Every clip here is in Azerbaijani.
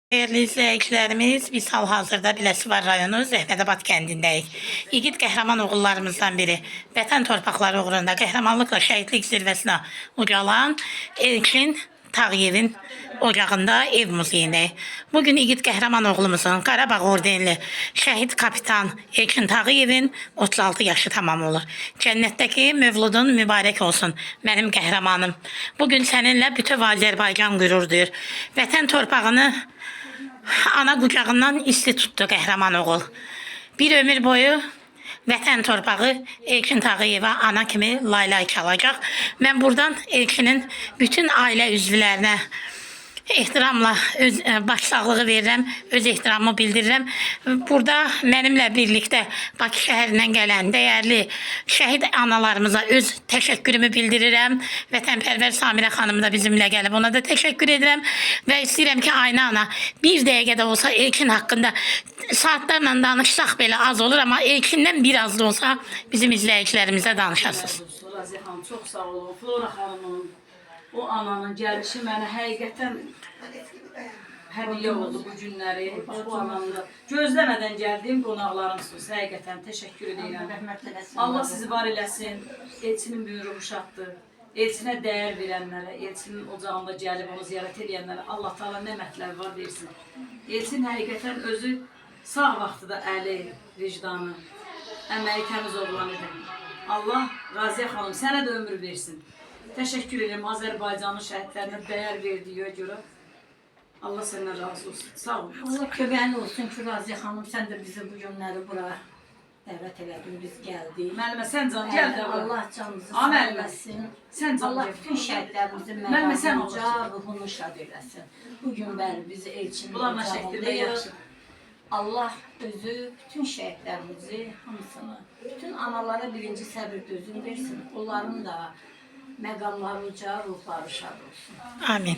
Değerli izləyicilərimiz, biz hal-hazırda Biləsuvar rayonu Zəhnədabad kəndindəyik. İgid qəhrəman oğullarımızdan biri, vətən torpaqları uğrunda qəhrəmanlıqla şəhidlik zirvəsinə ucalan Elçin Tağıyevin ocağında ev muzeyindəyik. Bugün igid qəhrəman oğlumuzun Qarabağ ordenli şəhid kapitan Elçin Tağıyevin 36 yaşı tamam olur. Cənnətdəki mövludun mübarək olsun mənim qəhrəmanım. Bugün səninlə bütöv Azərbaycan qürur duyur. Vətən torpağını ana qucağından isti tutdu qəhrəman oğul. Bir ömür boyu vətən torpağı Elçin Tağıyeva ana kimi laylay çalacaq. Mən buradan Elçinin bütün ailə üzvlərinə ehtiramla başsağlığı verirəm, öz ehtiramımı bildirirəm. Burada mənimlə birlikdə Bakı şəhərindən gələn dəyərli şəhid analarımıza öz təşəkkürümü bildirirəm. Vətənpərvər Samirə xanım da bizimlə gəlib, ona da təşəkkür edirəm və istəyirəm ki, Ayna ana bir dəqiqə də olsa Elçin haqqında saatlarla danışsaq belə az olur, amma Elçindən biraz da olsa bizim izləyicilərimizə danışasınız. Raziyə xanım, çox sağ olun. Flora xanımın, o ananın gəlişi mənə həqiqətən hədiyyə oldu bu günləri. Bu ananın da gözləmədən gəldiyim qonaqlarımsınız. Həqiqətən təşəkkür edirəm. Allah sizi var eləsin. Elçinin böyük ruhu şaddır. Elçinə dəyər verənlərə, Elçinin ocağında gəlib onu ziyarət edənlərə Allah Taala nə mətləbi var versin. Elçin həqiqətən özü sağ vaxtı da əli, vicdanı, əməyi təmiz oğlan idi. Allah Raziyə xanım sənə də ömür versin. Təşəkkür edirəm Azərbaycanın şəhidlərinə dəyər verdiyə görə. Allah səndən razı olsun. Sağ olun. Allah köməyin olsun ki, Raziyə xanım, sən də bizi bu günləri bura dəvət elədin, biz gəldik. Müəllimə sən can gəl də. Allah canınızı sağ eləsin. Sən can Allah gəl. bütün şəhidlərimizin məramınca, ruhunu şad eləsin. Bugün bəli bizi Elçinin ocağında yaxşı. Allah özü bütün şəhidlərimizi, hamısını, bütün analara birinci səbir dözüm versin. Onların da məqamları uca, ruhları şad olsun. Amin.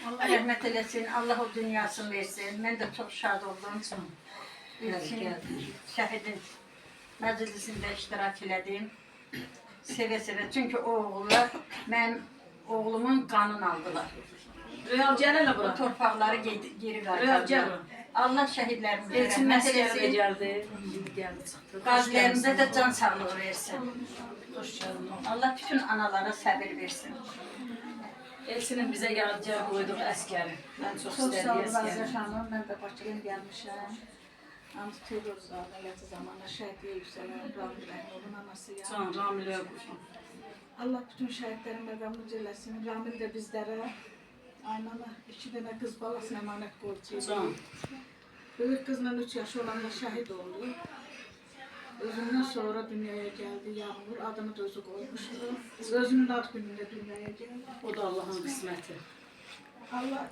Allah rəhmət eləsin, Allah o dünyasını versin. Mən də çox şad oldum. Şəhidin məclisində iştirak elədim. Sevə-sevə. Çünki o oğullar mənim oğlumun qanını aldılar. Rüyal gəl elə Bu bura. torpaqları geri Rüyal gəl qaytardılar. bura. Allah şəhidlərimizə Elçin rəhmət məsələyə eləsin. gəldi. Gəldi çıxdı. Qazilərimizə də can sağlığı versin. Xoş gəldin. Allah bütün analara səbir versin. Elçinin bizə yadigar qoyduğu əskəri. Mən çox Çox sağ istədim olun Raziyə əskəri. xanım, mən də Bakıdan gəlmişəm. Hamı terror zədələri zamanı şəhidliyə yüksələn Ramil Rəhmovun anasıyam. Can, Ramilə qoşun. Allah bütün şəhidlərin məqamını cələsin. Ramil də bizlərə Aynana 2 dənə qız balasına əmanət qoydu. Can. Böyük qızla 3 yaşı olanda şəhid oldu. Özündən sonra dünyaya gəldi Yağmur, adını da özü qoymuşdu. Özünün ad günündə dünyaya gəldi. O da Allahın qisməti. Allah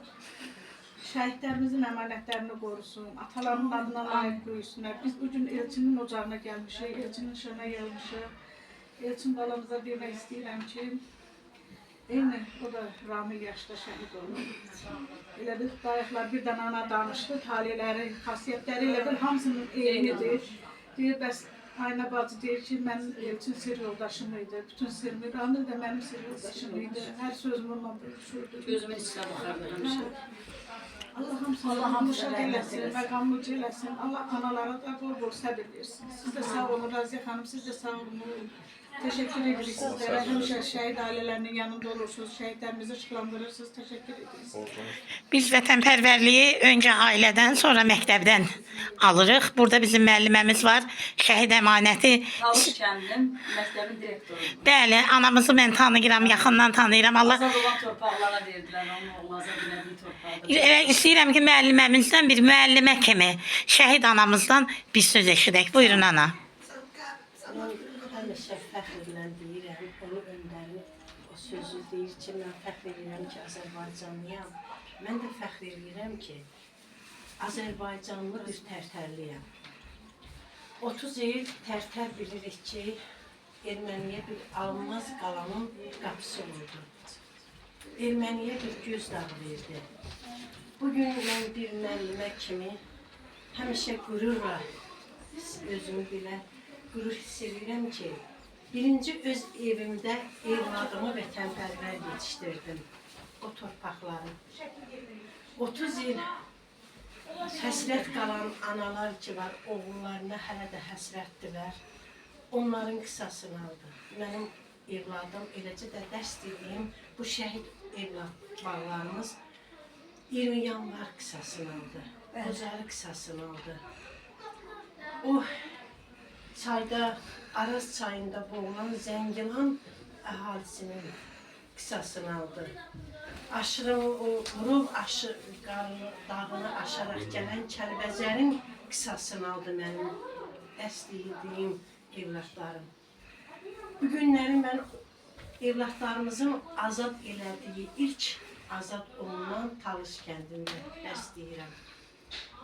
şəhidlərimizin əmanətlərini qorusun, atalarının adına layiq qoysunlar. Biz bugün Elçinin ocağına gəlmişik, Elçinin şəhına gəlmişik. Elçin balamıza demək istəyirəm ki, eyni o da Ramil yaşda şəhid oldu. Elə bir dayaqlar bir dənə ana danışdı, taliləri, xasiyyətləri elə bir hamısının eynidir. Deyir, bəs Ayna bacı deyir ki, mən Elçin sir yoldaşım idi, bütün sirmi, Ramil də mənim sir yoldaşım idi. Hər sözümü onunla bölüşürdü. Gözümün içinə baxardı həmişə. Allah hamısını hamışa eləsin, məqamlı eləsin. Allah analara da bol-bol səbir versin. Siz də sağ olun Raziyə xanım, siz də sağ olun. Təşəkkür edirik sizlərə. Həmişə şəhid ailələrinin yanında olursunuz, şəhidlərimizi işıqlandırırsınız. Təşəkkür edirik. Biz vətənpərvərliyi öncə ailədən, sonra məktəbdən alırıq. Burada bizim müəlliməmiz var. Şəhid əmanəti. Qalış kəndinin məktəbin direktoru. Bəli, anamızı mən tanıyıram, yaxından tanıyıram. Allah Azad olan torpaqlara verdilər, onun oğlu Azad elədiyi torpaqda. Elə istəyirəm ki, müəlliməmizdən bir müəllimə kimi şəhid anamızdan bir söz eşidək. Buyurun ana. Həmişə fəxrlə deyirəm, onu öndərim, o sözü deyir ki, mən fəxr edirəm ki, Azərbaycanlıyam. Mən də fəxr edirəm ki, Azərbaycanlı bir tərtərliyəm. 30 il tərtər bilirik ki, erməniyə bir alınmaz qalanın qapısı oldu. Erməniyə bir göz dağı verdi. Bugün mən bir müəllimə kimi həmişə qürurla özümü belə qürur hiss edirəm ki, birinci öz evimdə evladımı vətənpərvər yetişdirdim o torpaqları. 30 il həsrət qalan analar ki var, oğullarına hələ də həsrətdirlər. Onların qisasını aldı. Mənim evladım, eləcə də dərs dediyim bu şəhid evladlarımız 20 yanvar qisasını aldı. Qocalı qisasını aldı. O çayda, Araz çayında boğulan Zəngilan əhalisinin qisasını aldı. Aşırım o vurub dağını aşaraq gələn Kəlbəzərin qisasını aldı mənim əsliyim evlatlarım. Bu günləri mən evlatlarımızın azad elədiyi ilk azad olunan Talış kəndində bəsləyirəm.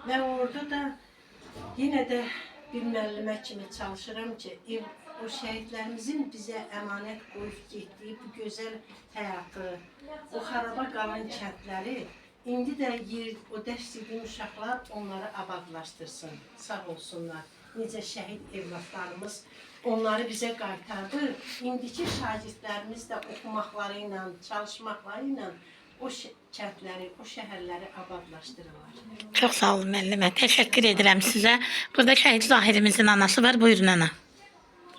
Və orada da yenə də bir müəllimə kimi çalışıram ki, o şəhidlərimizin bizə əmanət qoyub getdiyi bu gözəl həyatı, o xaraba qalan kəndləri indi də o dərs edilmiş uşaqlar onları abadlaşdırsın, sağ olsunlar. Necə şəhid evlatlarımız onları bizə qaytardı. İndiki şagirdlərimiz də oxumaqları ilə, çalışmaqları ilə o kəndləri, o şəhərləri abadlaşdırırlar. Çox sağ olun müəllimə. Təşəkkür edirəm sizə. Burada şəhid Zahirimizin anası var. Buyurun ana.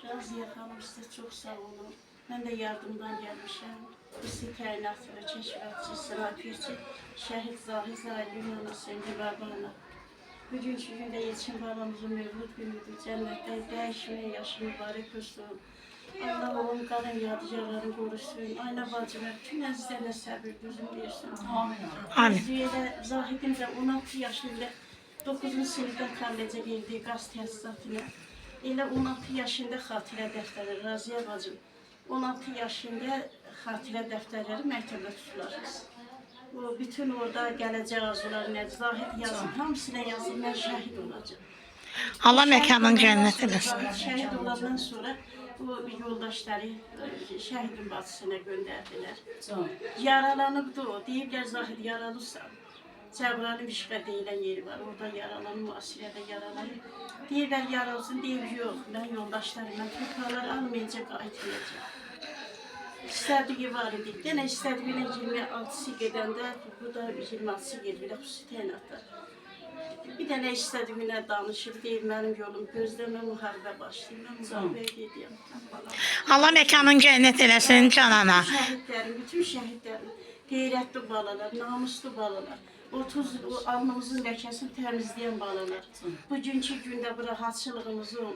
Raziyə xanım, sizə çox sağ olun. Mən də yardımdan gəlmişəm. Bizi təyinatlı, kəşfiyyatçı, sınayfirçi, şəhid Zahir Zahidin anası Əndi Babana. Bugünkü gündə Yetkin balamızın mövlud günüdür. Cənnətdə dəyişməyə yaşı mübarək olsun. Allah onun qalın yadigarlarını qorusun. Ayna bacılar, bütün əzizlərlə səbir düzün versin. Amin. Züyədə Zahidin də 16 yaşında 9-cu sinifdən kollecə girdiyi qaz təsisatına. Elə 16 yaşında xatirə dəftərləri, Raziyə bacım, 16 yaşında xatirə dəftərləri məktəbdə tutular. O bütün orada gələcək arzular, Zahid yazın, hamısına yazın, mən şəhid olacağım. Allah məkanın cənnət eləsin. Şəhid olandan sonra bu yoldaşları şəhidin bacısına göndərdilər. Yaralanıbdı o, deyiblər Zahid yaralısan. Cəbrayılın Vişqə deyilən yeri var, orada yaralanıb, müasirədə yaralanıb. Deyiblər yaralısın, deyib yox, mən yoldaşlarım, mən torpaları almayınca qayıtmayacağım. İstədiyi var idi. Yenə istədiyinə 26-sı gedəndə, bu da 26-sı gedir, xüsusi təyinatlar. Bir dənə istədiyinə danışır, deyir, mənim yolum gözləmə, müharibə başlayır, mən müharibəyə gedəyəm. Allah məkanın cənnət eləsin canana. Şəhidlərim, bütün şəhidlərim, qeyrətli balalar, namuslu balalar, 30 alnımızın ləkəsini təmizləyən balalar. Bugünkü gündə bu rahatçılığımızı,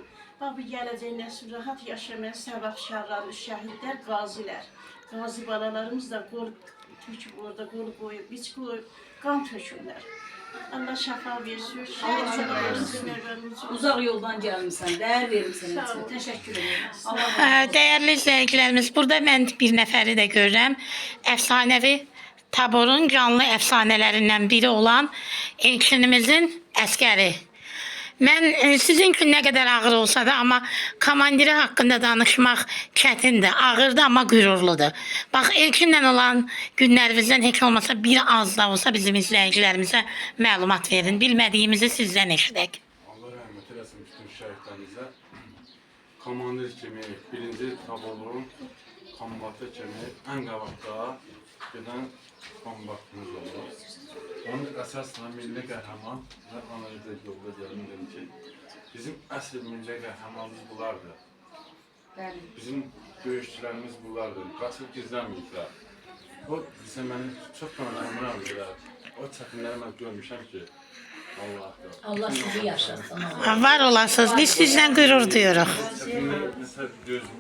bax bu gələcək nəsil rahat yaşamaya səbəbkarları, şəhidlər, qazilər. Qazi balalarımız da qol töküb orada, qolu qoyub, biç qoyub, qan tökürlər. Allah şəfa versin, şəhid versin. Uzaq yoldan gəlmişsən, dəyər verirsən üçün. Təşəkkür edirəm. Dəyərli izləyicilərimiz, burada mən bir nəfəri də görürəm. Əfsanəvi taborun canlı əfsanələrindən biri olan Elçinimizin əskəri. Mən sizin üçün nə qədər ağır olsa da, amma komandiri haqqında danışmaq çətindir, ağırdır, amma qürurludur. Bax, Elçinlə olan günlərimizdən heç olmasa bir az da olsa bizim izləyicilərimizə məlumat verin. Bilmədiyimizi sizdən eşidək. Allah rəhmət eləsin bütün şəhidlərimizə. Komandir kimi, birinci taborun kombatı kimi ən qabaqda gedən kombatımız olur. Onun əsasına milli qəhrəman və analizə yolda gəlin ki, bizim əsl milli qəhrəmanımız bunlardır. Bizim döyüşçülərimiz bunlardır. Qaçıb gizlənməyiblər. O bizə məni çox tanıdığımdan bilər. O çətinləri mən görmüşəm ki, Allah'dır. Allah sizi yaşasın. Var olasınız, biz sizdən qürur duyuruq. Çətinlər məsəl gözümüz.